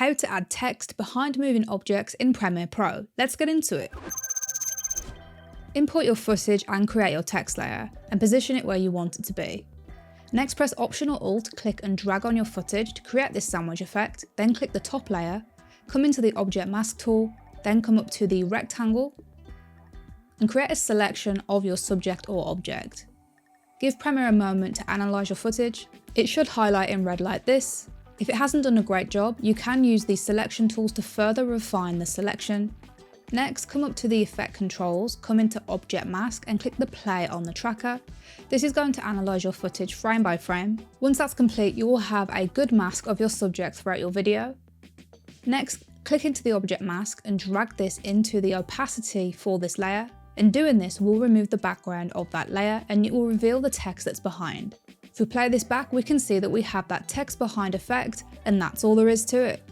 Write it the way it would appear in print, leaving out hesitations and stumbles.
how to add text behind moving objects in Premiere Pro. Let's get into it. Import your footage and create your text layer, and position it where you want it to be. Next, press Option or Alt, click and drag on your footage to create this sandwich effect, then click the top layer, come into the Object Mask tool, then come up to the rectangle, and create a selection of your subject or object. Give Premiere a moment to analyse your footage. It should highlight in red like this. If it hasn't done a great job, you can use the selection tools to further refine the selection. Next, come up to the effect controls, come into Object Mask and click the play on the tracker. This is going to analyse your footage frame by frame. Once that's complete, you will have a good mask of your subject throughout your video. Next, click into the Object Mask and drag this into the opacity for this layer. And doing this will remove the background of that layer and it will reveal the text that's behind. If we play this back, we can see that we have that text behind effect, and that's all there is to it.